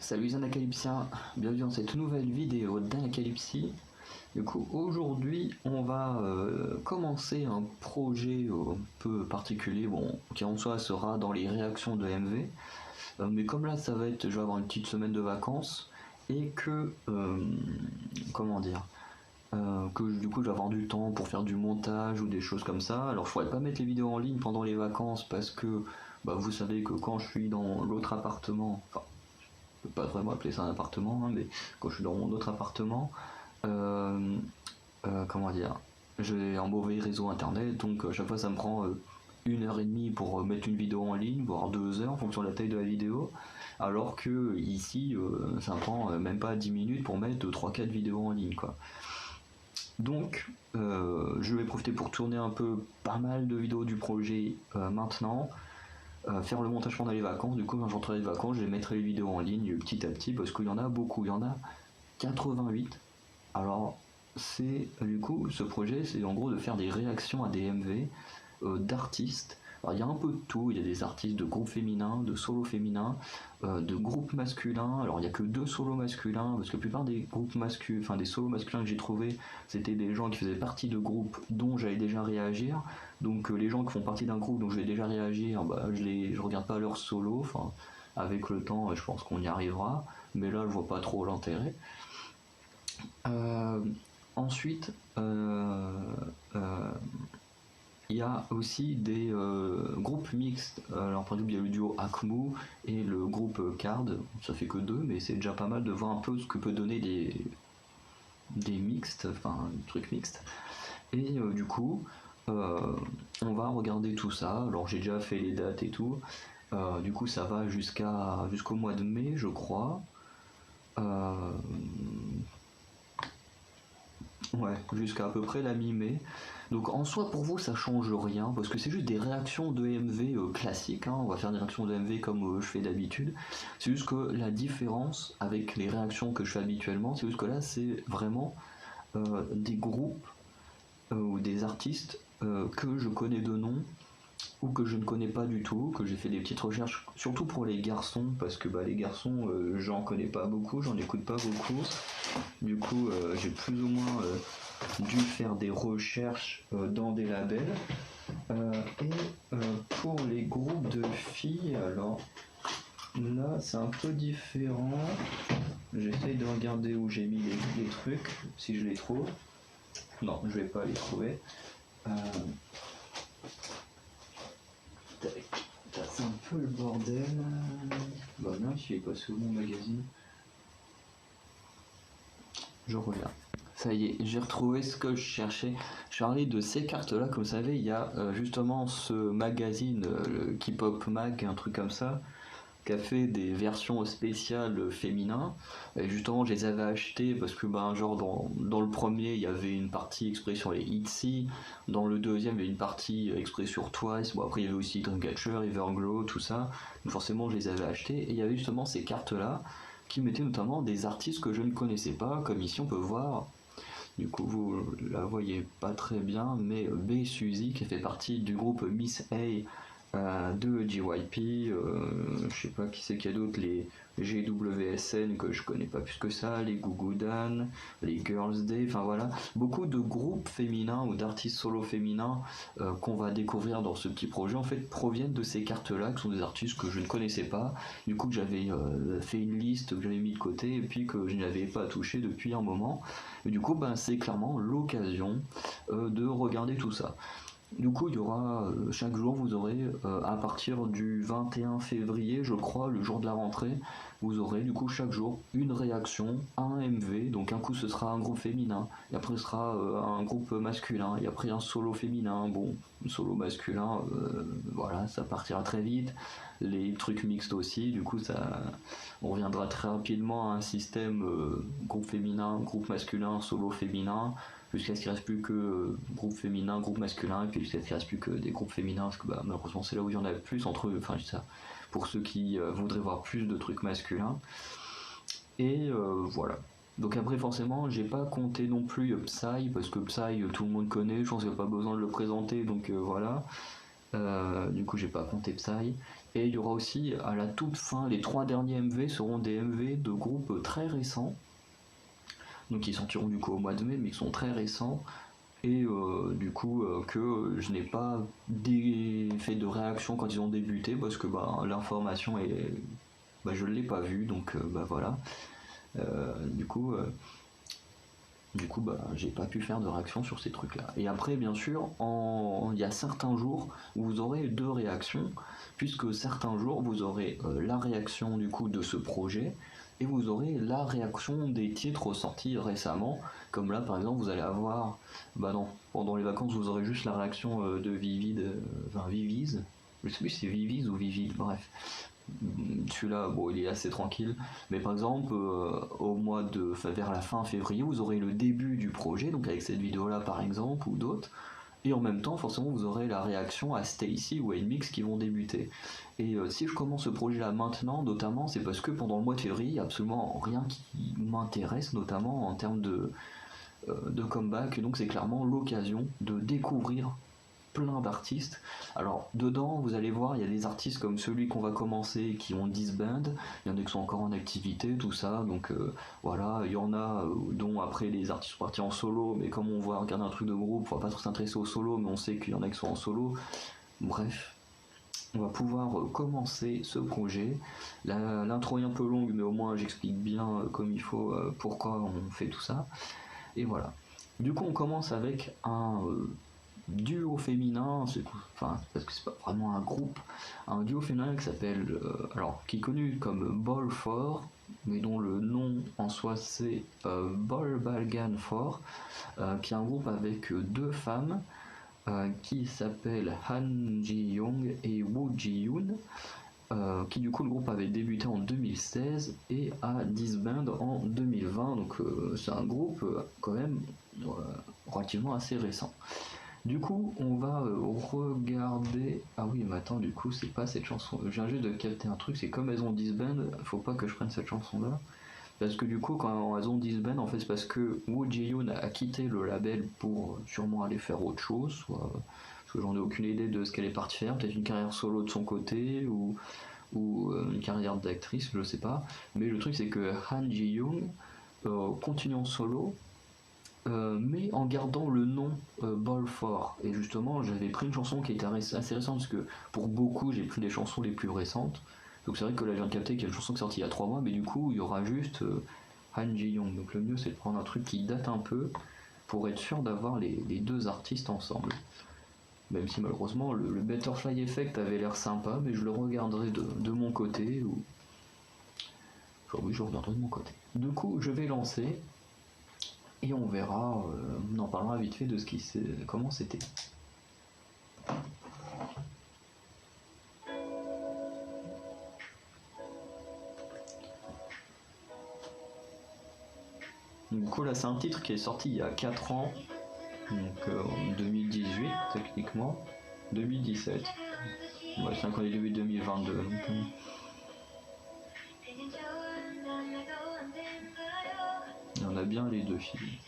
Salut les Anacalypsiens, bienvenue dans cette nouvelle vidéo d'Anacalypsie. Du coup, aujourd'hui, on va commencer un projet un peu particulier, bon, qui en soi sera dans les réactions de MV. Mais comme là, ça va être, je vais avoir une petite semaine de vacances, et que, comment dire, que du coup, je vais avoir du temps pour faire du montage ou des choses comme ça. Alors, je pourrais pas mettre les vidéos en ligne pendant les vacances parce que, bah, vous savez que quand je suis dans l'autre appartement, enfin, je peux pas vraiment appeler ça un appartement, hein, mais quand je suis dans mon autre appartement, euh, comment dire, j'ai un mauvais réseau internet, donc à chaque fois ça me prend 1 heure et demie pour mettre une vidéo en ligne, voire 2 heures en fonction de la taille de la vidéo, alors que ici ça me prend même pas 10 minutes pour mettre 3-4 vidéos en ligne, quoi. Donc je vais profiter pour tourner un peu pas mal de vidéos du projet maintenant. Faire le montage pendant les vacances. Du coup, quand j'entrerai les vacances, je mettrai les vidéos en ligne petit à petit parce qu'il y en a beaucoup. Il y en a 88. Alors, c'est du coup, ce projet, c'est en gros de faire des réactions à des MV d'artistes. Alors, il y a un peu de tout. Il y a des artistes de groupes féminins, de solos féminins, de groupes masculins. Alors, il n'y a que 2 solos masculins parce que la plupart des groupes masculins, enfin des solos masculins que j'ai trouvé, c'était des gens qui faisaient partie de groupes dont j'allais déjà réagir. Donc, les gens qui font partie d'un groupe dont je vais déjà réagir, bah, je regarde pas leur solo. Enfin, avec le temps, je pense qu'on y arrivera. Mais là, je vois pas trop l'intérêt. Euh, ensuite, il y a aussi des groupes mixtes. Alors par exemple, il y a le duo Akmu et le groupe Card. Ça fait que 2, mais c'est déjà pas mal de voir un peu ce que peut donner des mixtes, enfin des trucs mixtes. Et du coup, on va regarder tout ça. Alors j'ai déjà fait les dates et tout. Du coup, ça va jusqu'au mois de mai, je crois. Ouais, jusqu'à peu près la mi-mai. Donc en soi pour vous ça change rien parce que c'est juste des réactions de MV classiques, hein. On va faire des réactions de MV comme je fais d'habitude. C'est juste que la différence avec les réactions que je fais habituellement, c'est juste que là c'est vraiment des groupes ou des artistes que je connais de nom ou que je ne connais pas du tout, que j'ai fait des petites recherches, surtout pour les garçons, parce que bah, les garçons, j'en connais pas beaucoup, j'en écoute pas beaucoup. Du coup, j'ai plus ou moins dû faire des recherches dans des labels. Et pour les groupes de filles, alors là, c'est un peu différent. J'essaye de regarder où j'ai mis les trucs, si je les trouve. Non, je vais pas les trouver. C'est un peu le bordel. Bah non, je suis pas sous mon magazine. Je reviens. Ça y est, j'ai retrouvé ce que je cherchais. Je parlais de ces cartes-là, comme vous savez, il y a justement ce magazine, le K-Pop Mag, un truc comme ça, qui a fait des versions spéciales féminins. Et justement, je les avais achetées parce que, ben, genre, dans le premier, il y avait une partie exprès sur les ITZY. Dans le deuxième, il y avait une partie exprès sur Twice. Bon, après, il y avait aussi Dreamcatcher, Everglow, tout ça. Donc, forcément, je les avais achetées. Et il y avait justement ces cartes-là qui mettaient notamment des artistes que je ne connaissais pas, comme ici on peut voir. Du coup, vous la voyez pas très bien, mais Bae Suzy qui fait partie du groupe Miss A de JYP, je sais pas qui c'est qu'il y a d'autres, les GWSN que je connais pas plus que ça, les Gugudan, les Girls Day, enfin voilà, beaucoup de groupes féminins ou d'artistes solo féminins qu'on va découvrir dans ce petit projet en fait proviennent de ces cartes là, qui sont des artistes que je ne connaissais pas, du coup que j'avais fait une liste que j'avais mis de côté et puis que je n'avais pas touché depuis un moment, et du coup ben, c'est clairement l'occasion de regarder tout ça. Du coup, il y aura chaque jour, vous aurez à partir du 21 février, je crois, le jour de la rentrée, vous aurez du coup chaque jour une réaction à un MV. Donc un coup ce sera un groupe féminin, et après ce sera un groupe masculin, et après un solo féminin. Bon, solo masculin, voilà, ça partira très vite. Les trucs mixtes aussi, du coup on reviendra très rapidement à un système groupe féminin, groupe masculin, solo féminin, jusqu'à ce qu'il ne reste plus que groupe féminin, groupe masculin, et puis jusqu'à ce qu'il ne reste plus que des groupes féminins, parce que bah, malheureusement c'est là où il y en a le plus entre eux, enfin je dis ça, pour ceux qui voudraient voir plus de trucs masculins. Et voilà. Donc après forcément j'ai pas compté non plus Psy, parce que Psy tout le monde connaît, je pense qu'il n'y a pas besoin de le présenter, donc voilà. Du coup j'ai pas compté Psy. Et il y aura aussi à la toute fin, les 3 derniers MV seront des MV de groupes très récents, donc ils sortiront du coup au mois de mai, mais ils sont très récents, et du coup que je n'ai pas fait de réaction quand ils ont débuté, parce que l'information est... je ne l'ai pas vue, donc voilà. Du coup, j'ai pas pu faire de réaction sur ces trucs-là. Et après, bien sûr, il y a certains jours où vous aurez 2 réactions, puisque certains jours vous aurez la réaction du coup de ce projet, et vous aurez la réaction des titres sortis récemment, comme là par exemple vous allez avoir, non, pendant les vacances vous aurez juste la réaction de Viviz, je sais plus si c'est Viviz ou Vivid, bref. Celui-là, bon, il est assez tranquille. Mais par exemple, vers la fin février, vous aurez le début du projet, donc avec cette vidéo-là par exemple, ou d'autres. Et en même temps, forcément, vous aurez la réaction à Stacy ou à Nmix qui vont débuter. Et si je commence ce projet-là maintenant, notamment, c'est parce que pendant le mois de février, il n'y a absolument rien qui m'intéresse, notamment en termes de comeback. Et donc, c'est clairement l'occasion de découvrir plein d'artistes. Alors dedans, vous allez voir, il y a des artistes comme celui qu'on va commencer qui ont disband, il y en a qui sont encore en activité, tout ça, donc voilà, il y en a dont après les artistes sont partis en solo, mais comme on va regarder un truc de groupe, on va pas trop s'intéresser au solo, mais on sait qu'il y en a qui sont en solo. Bref, on va pouvoir commencer ce projet. L'intro est un peu longue, mais au moins j'explique bien comme il faut pourquoi on fait tout ça. Et voilà. Du coup, on commence avec un duo féminin, parce que c'est pas vraiment un groupe, un duo féminin qui s'appelle, qui est connu comme Ball 4, mais dont le nom en soi c'est Ball Balgan 4, qui est un groupe avec 2 femmes qui s'appellent Han Ji-young et Woo Ji-yoon. Qui du coup le groupe avait débuté en 2016 et a disband en 2020, donc c'est un groupe quand même relativement assez récent. Du coup, on va regarder. Ah oui, mais attends, du coup, c'est pas cette chanson. Je viens juste de capter un truc, c'est comme elles ont disband, faut pas que je prenne cette chanson-là. Parce que du coup, quand elles ont disband, en fait, c'est parce que Woo Ji-yoon a quitté le label pour sûrement aller faire autre chose, soit. Parce que j'en ai aucune idée de ce qu'elle est partie faire, peut-être une carrière solo de son côté, ou une carrière d'actrice, je sais pas. Mais le truc, c'est que Han Ji-young continue en solo, mais en gardant le nom Ball 4. Et justement, j'avais pris une chanson qui était assez récente, parce que pour beaucoup, j'ai pris des chansons les plus récentes. Donc c'est vrai que là, je viens de capter qu'il y a une chanson qui est sortie il y a 3 mois, mais du coup, il y aura juste Han Ji-young. Donc le mieux, c'est de prendre un truc qui date un peu, pour être sûr d'avoir les 2 artistes ensemble. Même si malheureusement, le Butterfly Effect avait l'air sympa, mais je le regarderai de mon côté. Oui, je le regarderai de mon côté. Du coup, je vais lancer. Et on verra, on en parlera vite fait de comment c'était. Du coup là c'est un titre qui est sorti il y a 4 ans, donc en 2018 techniquement, 2017. Ouais, c'est quand il est début 2022. Donc, il y en a bien les 2 filles.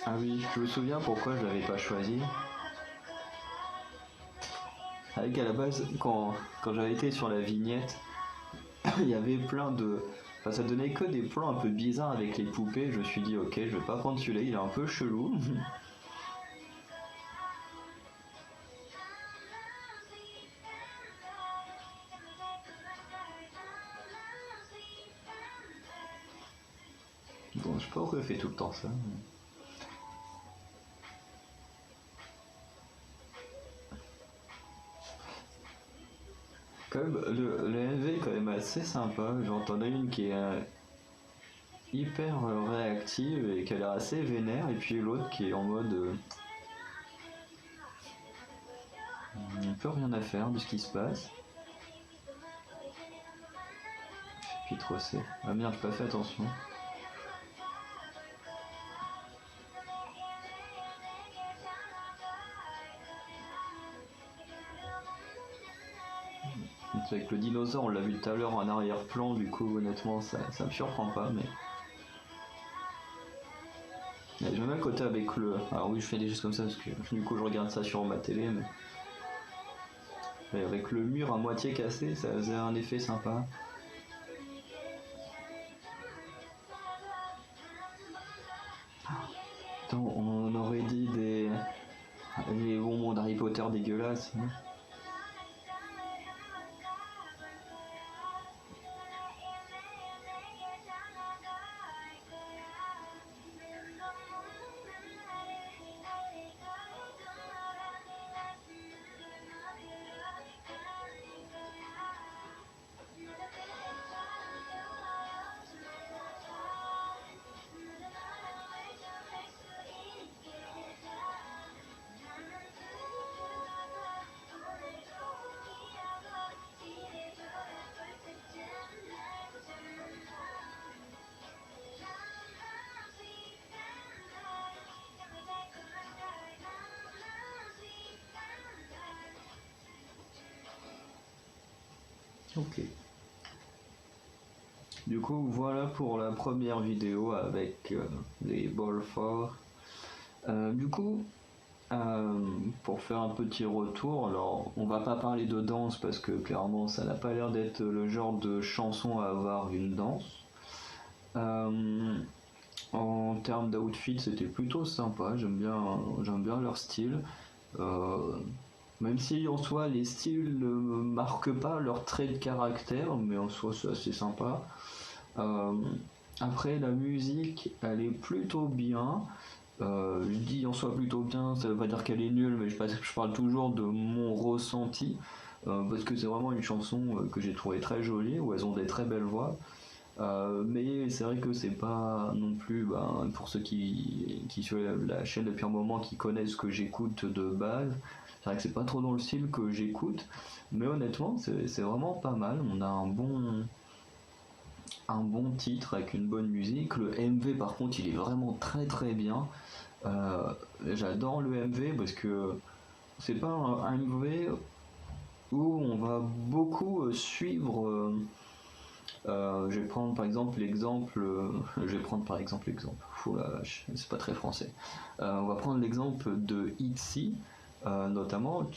Ah oui, je me souviens pourquoi je l'avais pas choisi. Avec à la base, quand j'avais été sur la vignette, il y avait plein de... Enfin, ça donnait que des plans un peu bizarres avec les poupées. Je me suis dit, ok, je vais pas prendre celui-là, il est un peu chelou. Bon, je sais pas pourquoi elle fait tout le temps ça. Quand même, le MV est quand même assez sympa. Genre, t'en as une qui est hyper réactive et qui a l'air assez vénère, et puis l'autre qui est en mode. Un peu rien à faire de ce qui se passe. Puis trop c'est. Ah merde, j'ai pas fait attention. Avec le dinosaure, on l'a vu tout à l'heure en arrière-plan, du coup honnêtement ça me surprend pas, mais j'aime bien le côté avec le... Alors oui, je fais des choses comme ça parce que du coup je regarde ça sur ma télé, mais avec le mur à moitié cassé, ça faisait un effet sympa. Attends, on aurait dit les bonbons d'Harry Potter dégueulasses. Hein. Ok. Du coup, voilà pour la première vidéo avec les balles forts. Du coup, pour faire un petit retour, alors on va pas parler de danse parce que clairement ça n'a pas l'air d'être le genre de chanson à avoir une danse. En termes d'outfit, c'était plutôt sympa, j'aime bien leur style. Même si en soi les styles ne marquent pas leur trait de caractère, mais en soi c'est assez sympa. Après la musique, elle est plutôt bien. Je dis en soi plutôt bien, ça veut pas dire qu'elle est nulle, mais je parle toujours de mon ressenti, parce que c'est vraiment une chanson que j'ai trouvée très jolie, où elles ont des très belles voix. Mais c'est vrai que c'est pas non plus, pour ceux qui suivent la chaîne depuis un moment, qui connaissent ce que j'écoute de base, c'est vrai que c'est pas trop dans le style que j'écoute, mais honnêtement c'est vraiment pas mal. On a un bon titre avec une bonne musique. Le MV par contre il est vraiment très très bien. J'adore le MV parce que c'est pas un MV où on va beaucoup suivre. Je vais prendre par exemple l'exemple. Je vais prendre par exemple l'exemple. Oh la vache, c'est pas très français. On va prendre l'exemple de Itzy, notamment,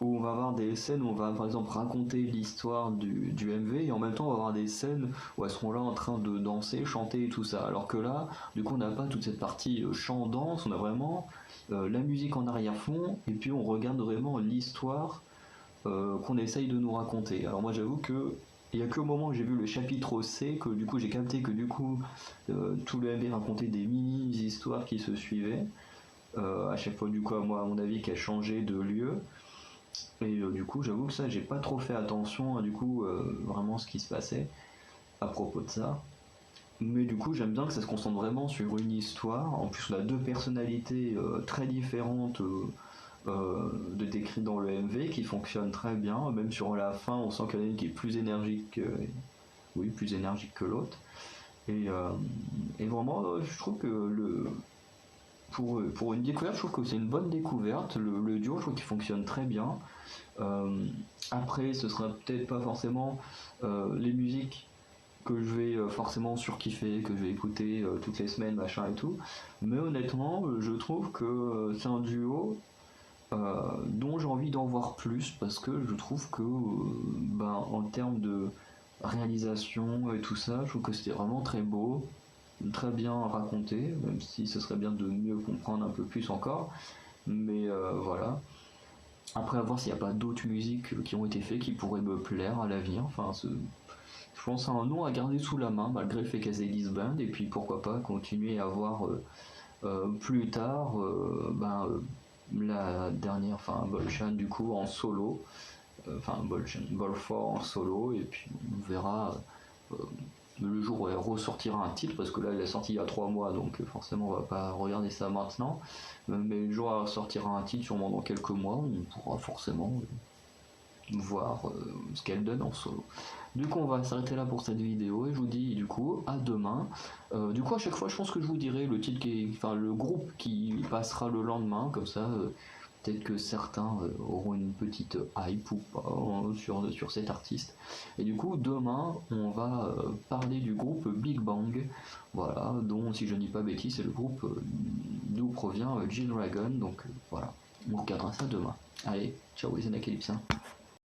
où on va avoir des scènes où on va par exemple raconter l'histoire du MV et en même temps on va avoir des scènes où elles seront là en train de danser, chanter et tout ça. Alors que là, du coup on n'a pas toute cette partie chant-danse, on a vraiment la musique en arrière-fond et puis on regarde vraiment l'histoire qu'on essaye de nous raconter. Alors moi j'avoue que il n'y a qu'au moment où j'ai vu le chapitre C que du coup j'ai capté que du coup tout le MV racontait des mini-histoires qui se suivaient. À chaque fois du coup à mon avis qu'elle changeait de lieu. Et du coup, j'avoue que ça, j'ai pas trop fait attention à du coup vraiment ce qui se passait à propos de ça. Mais du coup, j'aime bien que ça se concentre vraiment sur une histoire. En plus, on a deux personnalités très différentes de décrites dans le MV qui fonctionnent très bien. Même sur la fin, on sent qu'il y en a une qui est plus énergique, plus énergique que l'autre. Et vraiment, je trouve que pour une découverte, je trouve que c'est une bonne découverte. Le duo, je trouve qu'il fonctionne très bien. Après, ce sera peut-être pas forcément les musiques que je vais forcément surkiffer, que je vais écouter toutes les semaines, machin et tout. Mais honnêtement, je trouve que c'est un duo dont j'ai envie d'en voir plus parce que je trouve que, en termes de réalisation et tout ça, je trouve que c'était vraiment très beau, très bien raconté, même si ce serait bien de mieux comprendre un peu plus encore. Mais voilà. Après, à voir s'il n'y a pas d'autres musiques qui ont été faites qui pourraient me plaire à l'avenir. Enfin, je pense à un nom à garder sous la main, malgré le fait qu'elles aient disband, et puis pourquoi pas continuer à voir plus tard la dernière, enfin Bolshan du coup en solo, Bolfort en solo, et puis on verra le jour où elle ressortira un titre, parce que là elle est sortie il y a 3 mois, donc forcément on va pas regarder ça maintenant, mais le jour où elle sortira un titre, sûrement dans quelques mois, on pourra forcément voir ce qu'elle donne en solo. Du coup on va s'arrêter là pour cette vidéo et je vous dis du coup à demain. Du coup à chaque fois je pense que je vous dirai le titre le groupe qui passera le lendemain, comme ça Peut-être que certains auront une petite hype ou pas sur cet artiste. Et du coup, demain, on va parler du groupe Big Bang, voilà, dont, si je ne dis pas bêtise, c'est le groupe d'où provient G-Dragon. Donc voilà, on regardera ça demain. Allez, ciao les Anacalypsiens.